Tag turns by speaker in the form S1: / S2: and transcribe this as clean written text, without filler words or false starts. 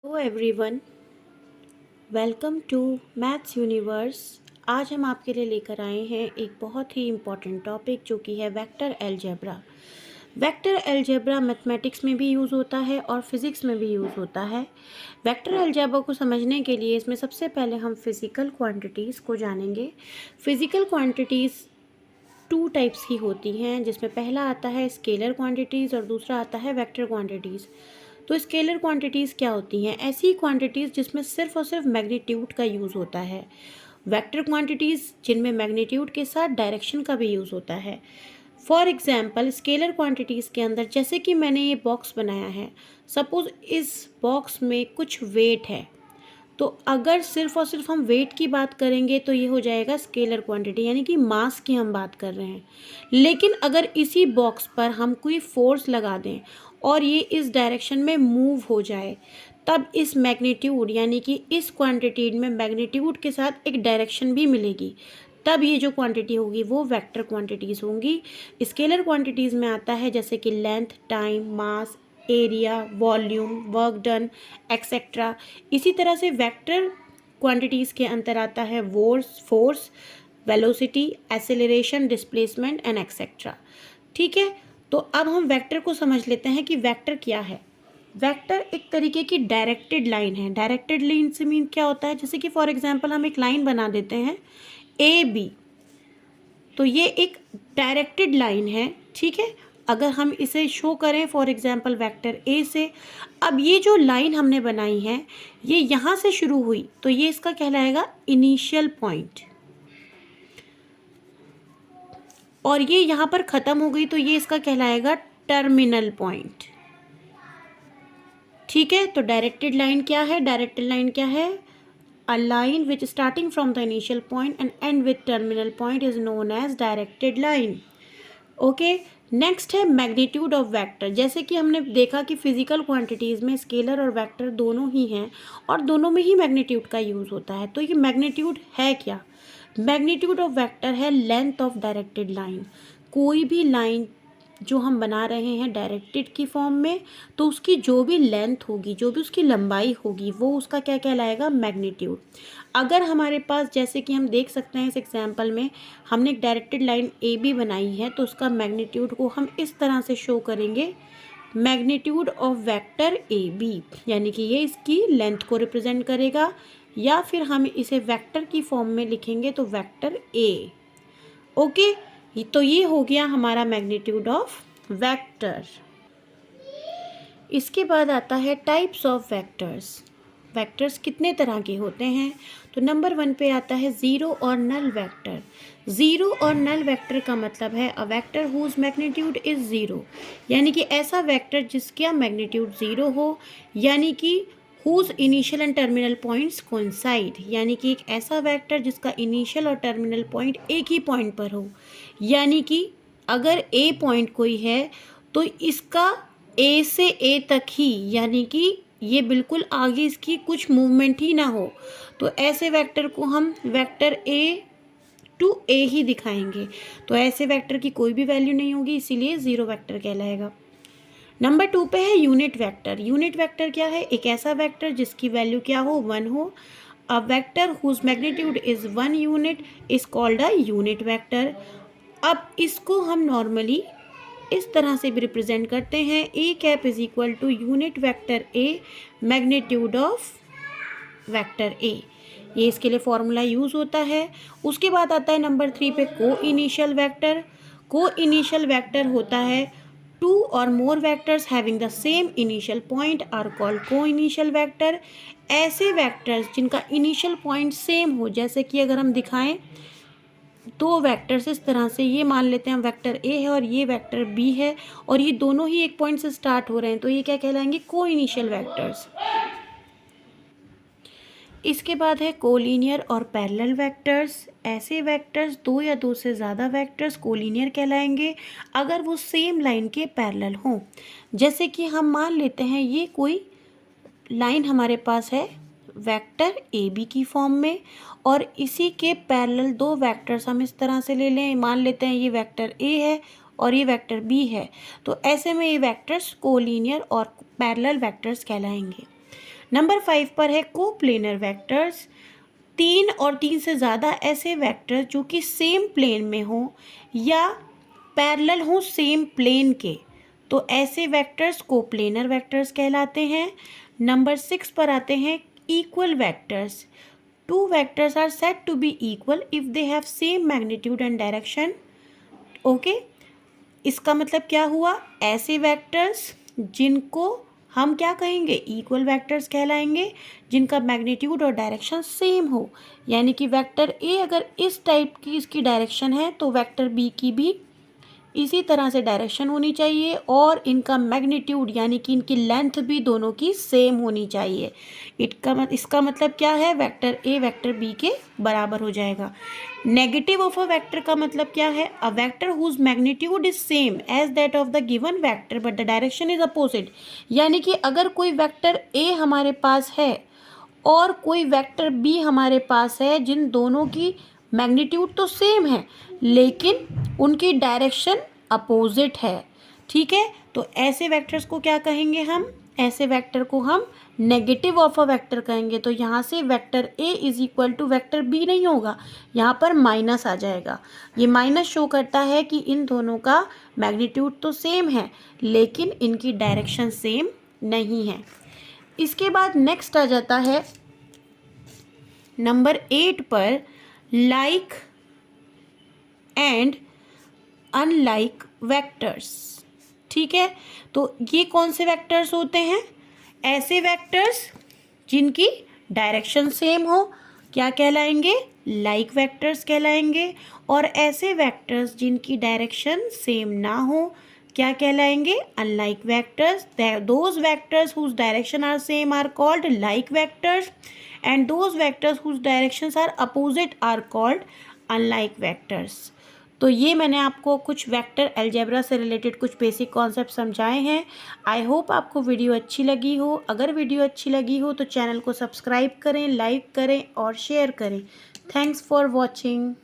S1: Hello everyone, welcome to maths universe. आज हम आपके लिए लेकर आए हैं एक बहुत ही इम्पॉर्टेंट टॉपिक जो कि है vector algebra. Vector algebra mathematics में भी यूज़ होता है और फिज़िक्स में भी यूज़ होता है। वेक्टर अलजेब्रा को समझने के लिए इसमें सबसे पहले हम फिज़िकल क्वांटिटीज़ को जानेंगे। फिज़िकल क्वांटिटीज़ टू टाइप्स की होती हैं, जिसमें पहला आता है स्केलर क्वांटिटीज़ और दूसरा आता है वेक्टर क्वांटिटीज़। तो स्केलर क्वांटिटीज़ क्या होती हैं? ऐसी क्वांटिटीज़ जिसमें सिर्फ और सिर्फ मैग्नीट्यूड का यूज़ होता है। वेक्टर क्वांटिटीज़ जिनमें मैग्नीट्यूड के साथ डायरेक्शन का भी यूज़ होता है। फॉर एग्जाम्पल स्केलर क्वांटिटीज़ के अंदर जैसे कि मैंने ये बॉक्स बनाया है, सपोज़ इस बॉक्स में कुछ वेट है, तो अगर सिर्फ और सिर्फ हम वेट की बात करेंगे तो ये हो जाएगा स्केलर क्वांटिटी, यानी कि मास की हम बात कर रहे हैं। लेकिन अगर इसी बॉक्स पर हम कोई फोर्स लगा दें और ये इस डायरेक्शन में मूव हो जाए, तब इस मैग्नीट्यूड यानी कि इस क्वांटिटी में मैग्नीट्यूड के साथ एक डायरेक्शन भी मिलेगी, तब ये जो क्वांटिटी होगी वो वेक्टर क्वांटिटीज़ होंगी। स्केलर क्वांटिटीज़ में आता है जैसे कि length, time, mass, area, volume, work done, etcetera. इसी तरह से वेक्टर क्वांटिटीज़ के अंतर आता है force, velocity, acceleration, displacement and etcetera. ठीक है, तो अब हम वेक्टर को समझ लेते हैं कि वेक्टर क्या है। वेक्टर एक तरीके की डायरेक्टेड लाइन है। डायरेक्टेड लाइन से मीन क्या होता है, जैसे कि फॉर एग्जांपल हम एक लाइन बना देते हैं ए बी, तो ये एक डायरेक्टेड लाइन है। ठीक है, अगर हम इसे शो करें फॉर एग्जांपल वेक्टर ए से, अब ये जो लाइन हमने बनाई है ये यहाँ से शुरू हुई तो ये इसका कहलाएगा इनिशियल पॉइंट, और ये यहाँ पर ख़त्म हो गई तो ये इसका कहलाएगा टर्मिनल पॉइंट। ठीक है, तो डायरेक्टेड लाइन क्या है? डायरेक्टेड लाइन क्या है? A line which starting from the initial point and end with terminal point is known as directed line. Okay, next है मैग्नीट्यूड ऑफ वेक्टर। जैसे कि हमने देखा कि फिजिकल क्वांटिटीज़ में स्केलर और वेक्टर दोनों ही हैं और दोनों में ही मैग्नीट्यूड का यूज़ होता है। तो ये मैग्नीट्यूड है क्या? मैग्नीट्यूड ऑफ वेक्टर है लेंथ ऑफ डायरेक्टेड लाइन। कोई भी लाइन जो हम बना रहे हैं डायरेक्टेड की फॉर्म में, तो उसकी जो भी लेंथ होगी, जो भी उसकी लंबाई होगी, वो उसका क्या कहलाएगा? मैग्नीट्यूड। अगर हमारे पास, जैसे कि हम देख सकते हैं इस एग्जांपल में, हमने एक डायरेक्टेड लाइन ए बी बनाई है, तो उसका मैग्नीट्यूड को हम इस तरह से शो करेंगे, magnitude of vector A B, यानी कि ये इसकी लेंथ को रिप्रेजेंट करेगा, या फिर हम इसे वेक्टर की फॉर्म में लिखेंगे तो वेक्टर ए। ओके, तो ये हो गया हमारा मैग्नीट्यूड ऑफ वेक्टर। इसके बाद आता है टाइप्स ऑफ वेक्टर्स। वेक्टर्स कितने तरह के होते हैं? तो नंबर 1 पे आता है ज़ीरो और नल वेक्टर। ज़ीरो और नल वेक्टर का मतलब है a vector whose magnitude is zero, यानी कि ऐसा वेक्टर जिसका मैग्नीट्यूड ज़ीरो हो, यानी कि whose initial and terminal points coincide, यानी कि एक ऐसा वेक्टर जिसका इनिशियल और टर्मिनल पॉइंट एक ही पॉइंट पर हो। यानी कि अगर ए पॉइंट कोई है तो इसका ए से ए तक ही, यानी कि ये बिल्कुल आगे इसकी कुछ मूवमेंट ही ना हो, तो ऐसे वेक्टर को हम वेक्टर ए टू ए ही दिखाएंगे। तो ऐसे वेक्टर की कोई भी वैल्यू नहीं होगी, इसीलिए ज़ीरो वेक्टर कहलाएगा। नंबर 2 पे है यूनिट वेक्टर। यूनिट वेक्टर क्या है? एक ऐसा वेक्टर जिसकी वैल्यू क्या हो? 1 हो। A vector whose magnitude is 1 unit is called a unit vector. अब इसको हम नॉर्मली इस तरह से भी रिप्रेजेंट करते हैं, A cap is equal to unit vector A magnitude of vector A. ये इसके लिए फॉर्मूला यूज़ होता है। उसके बाद आता है नंबर 3 पे co-initial vector. Co-initial vector होता है two or more vectors having the same initial point are called co-initial vector. ऐसे वेक्टर्स जिनका इनिशियल पॉइंट सेम हो, जैसे कि अगर हम दिखाएं दो वेक्टर्स इस तरह से, ये मान लेते हैं वेक्टर ए है और ये वेक्टर बी है, और ये दोनों ही एक पॉइंट से स्टार्ट हो रहे हैं, तो ये क्या कहलाएंगे? को इनिशियल वेक्टर्स। इसके बाद है कोलिनियर और पैरेलल वेक्टर्स। ऐसे वेक्टर्स, दो या दो से ज़्यादा वेक्टर्स कोलिनियर कहलाएंगे अगर वो सेम लाइन के पैरेलल हों। जैसे कि हम मान लेते हैं ये कोई लाइन हमारे पास है वेक्टर ए बी की फॉर्म में, और इसी के पैरेलल दो वेक्टर्स हम इस तरह से ले लें, मान लेते हैं ये वेक्टर ए है और ये वेक्टर बी है, तो ऐसे में ये वेक्टर्स कोलिनियर और पैरेलल वेक्टर्स कहलाएंगे। नंबर 5 पर है कोप्लेनर वेक्टर्स, 3 और 3 से ज़्यादा ऐसे वेक्टर जो कि सेम प्लेन में हो या पैरेलल हो सेम प्लेन के, तो ऐसे वेक्टर्स कोप्लेनर वेक्टर्स कहलाते हैं। नंबर 6 पर आते हैं equal vectors. Two vectors are said to be equal if they have same magnitude and direction. Okay, इसका मतलब क्या हुआ, ऐसे वेक्टर्स जिनको हम क्या कहेंगे, इक्वल वेक्टर्स कहलाएंगे, जिनका मैग्नीट्यूड और डायरेक्शन सेम हो। यानी कि वेक्टर ए अगर इस टाइप की इसकी डायरेक्शन है तो वेक्टर बी की भी इसी तरह से डायरेक्शन होनी चाहिए और इनका मैग्नीट्यूड यानी कि इनकी लेंथ भी दोनों की सेम होनी चाहिए। इसका मतलब क्या है, वेक्टर ए वेक्टर बी के बराबर हो जाएगा। नेगेटिव ऑफ अ वेक्टर का मतलब क्या है, a vector whose magnitude is same as that of the given vector but the direction is opposite. यानी कि अगर कोई वेक्टर ए हमारे पास है और कोई वेक्टर बी हमारे पास है, जिन दोनों की मैग्नीट्यूड तो सेम है लेकिन उनकी डायरेक्शन अपोजिट है, ठीक है, तो ऐसे वेक्टर्स को क्या कहेंगे हम, ऐसे वेक्टर को हम नेगेटिव ऑफ अ वेक्टर कहेंगे। तो यहाँ से vector A is equal to vector B नहीं होगा, यहाँ पर माइनस आ जाएगा। ये माइनस शो करता है कि इन दोनों का मैग्नीट्यूड तो सेम है लेकिन इनकी डायरेक्शन सेम नहीं है। इसके बाद नेक्स्ट आ जाता है नंबर 8 पर लाइक एंड अनलाइक वेक्टर्स। ठीक है, तो ये कौन से वेक्टर्स होते हैं, ऐसे वेक्टर्स जिनकी डायरेक्शन सेम हो क्या कहलाएंगे, लाइक वेक्टर्स कहलाएंगे, और ऐसे वेक्टर्स जिनकी डायरेक्शन सेम ना हो क्या कहलाएंगे, unlike vectors. Those vectors whose direction are same are called like vectors and those vectors whose directions are opposite are called unlike vectors. तो ये मैंने आपको कुछ वेक्टर अलजेब्रा से रिलेटेड कुछ बेसिक कॉन्सेप्ट समझाए हैं। आई होप आपको वीडियो अच्छी लगी हो। अगर वीडियो अच्छी लगी हो तो चैनल को सब्सक्राइब करें, लाइक करें और शेयर करें। Thanks for watching.